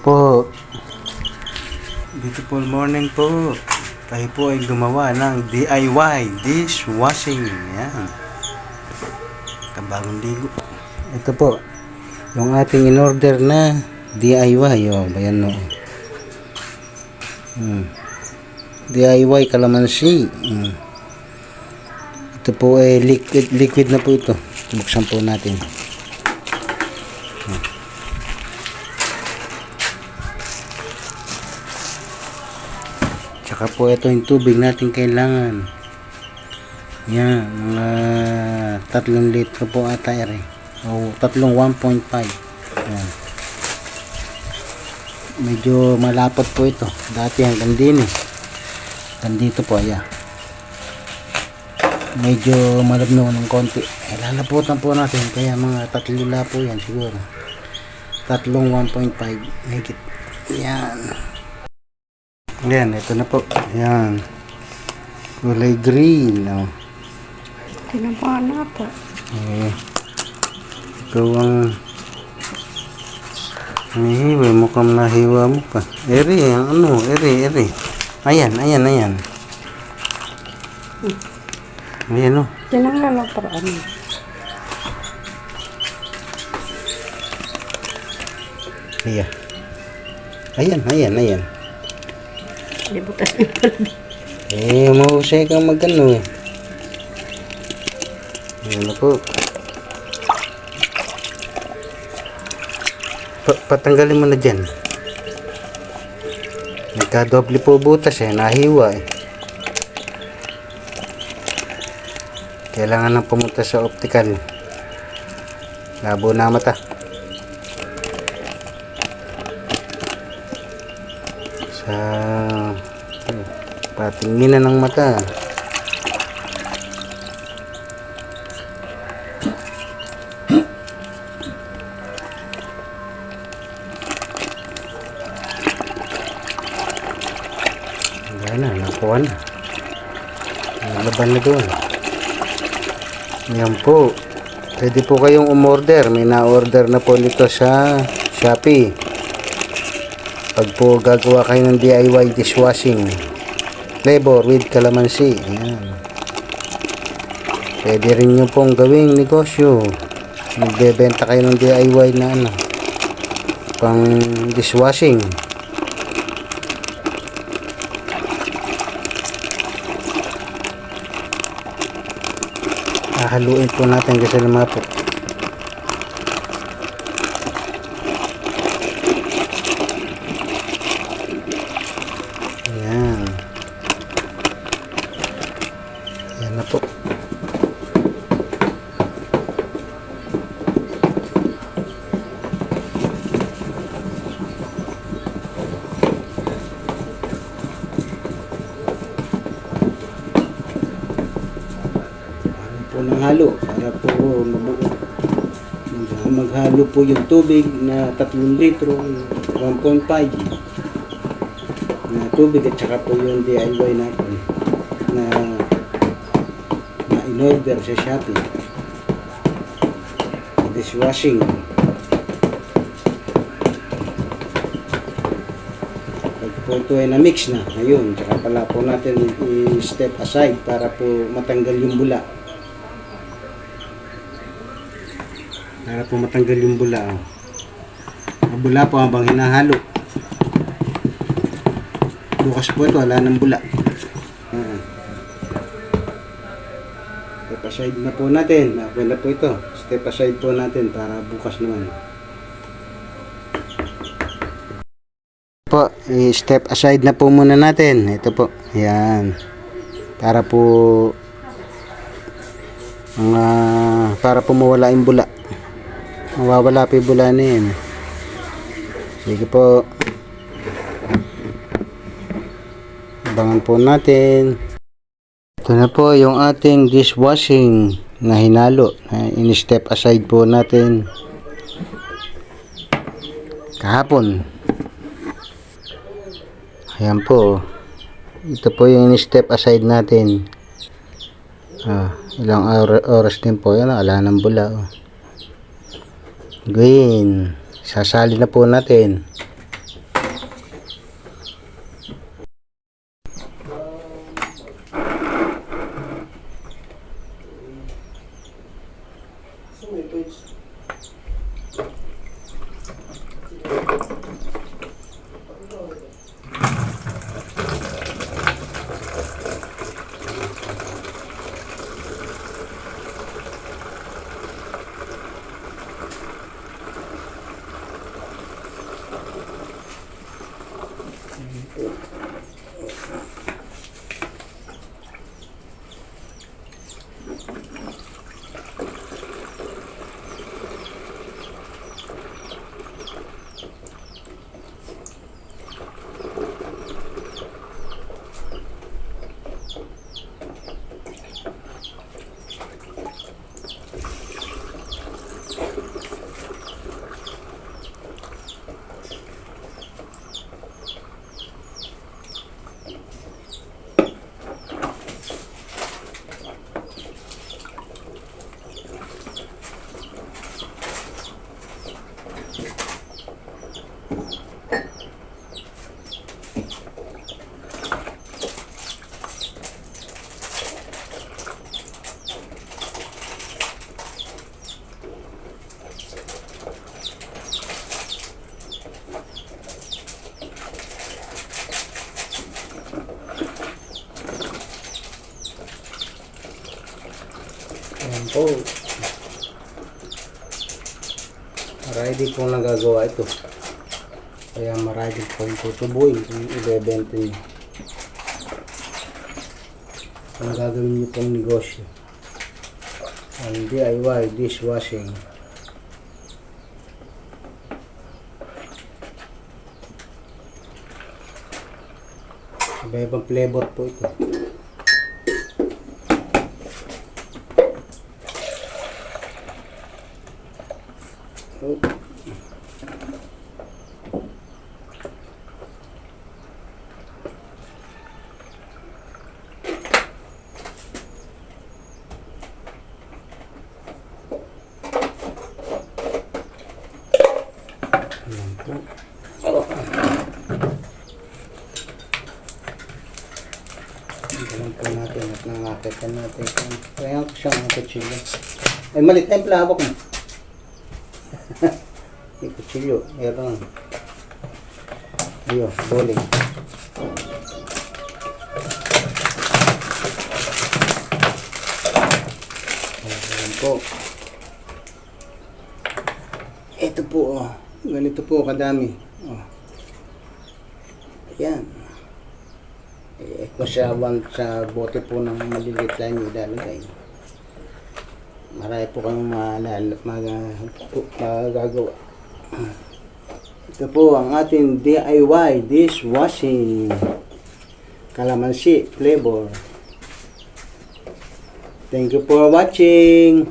po. Beautiful morning po. Tayo po ay gumawa ng DIY dishwashing. Yan. Kabagong ligo. Ito po. Yung ating in-order na DIY. O, bayan no. DIY kalamansi. Ito po ay liquid na po ito. Buksan po natin. Tsaka po ito yung tubig natin kailangan. Yan, mga 3 litro po ata ere. O 1.5. Yan. Medyo malapot po ito. Dati hanggang din eh. Dito po, ayan. Medyo malabno ng konti. Lalaputan po natin. Kaya mga 3 po yan siguro. 1.5. Higit. Yan. Yan, ito na po. Yan. Kulay green. Oh. Tinabahan na po. Ito ang nahihiwa. Mukhang nahiwa mo pa. Eri, ano? Eri. Ayan. Ayan, oh. Tinanggal lang para ano. Ayan. Hindi butas na pala. Mahusay kang magano eh. Ayan na po. Patanggalin mo na dyan. Nagkadoble po butas eh. Nahiwa eh. Kailangan nang pumunta sa optical. Labo na mata. Sa patinginan ng mata. Nakuha na. Laban na doon. Yan po. Pwede po kayong umorder. May na-order na po nito sa Shopee. Pag po gagawa kayo ng DIY dishwashing flavor with calamansi. Ayan. Pwede rin nyo pong gawing negosyo. Magbebenta kayo ng DIY na ano, pang dishwashing. Haluin po natin kasi lumapot. Ayan. Ayan na po. Ng halo para po maghalo po yung tubig na 3 litro 1.5 na tubig at saka po yung DIY natin na in-order sa Shopee dishwashing. Pag po ito ay na-mix na ngayon, saka pala po natin i-step aside para po matanggal yung bula. Para po matanggal yung bula. Ang bula po habang hinahalo. Bukas po ito, wala ng bula. Step aside na po natin. Okay na po ito. Step aside po natin para bukas naman. Po, step aside na po muna natin. Ito po. Ayan. Para po para po mawala yung bula. Mawawala pa yung bula na yan. Sige po. Abangan po natin. Ito na po yung ating dishwashing na hinalo. In-step aside po natin kahapon. Ayan po. Ito po yung in-step aside natin. Ilang oras din po yan. Ala ng bula. Green. Sasali na po natin. Ayan po. Marami pong nagagawa ito. Kaya marami pong tutubuin kung ibebenta niyo. Kung gagawin niyo pong negosyo. Ang DIY dishwashing. Iba-ibang flavor po ito. Oh. Ayan po. Oh. Ganun po natin at nangakitan natin. Kaya ko siyang kutsilyo. Ay, malit na yung plabok mo. May kutsilyo. Meron. Ayun, bowling. Ayan po. Ito po, oh. Ganito po kadami. Oh. Ayan. Kung sa bote po ng maliliit lang nyo ilalagay. Marami po kayong magagawa. Ito po ang ating DIY dishwashing. Calamansi flavor. Thank you for watching.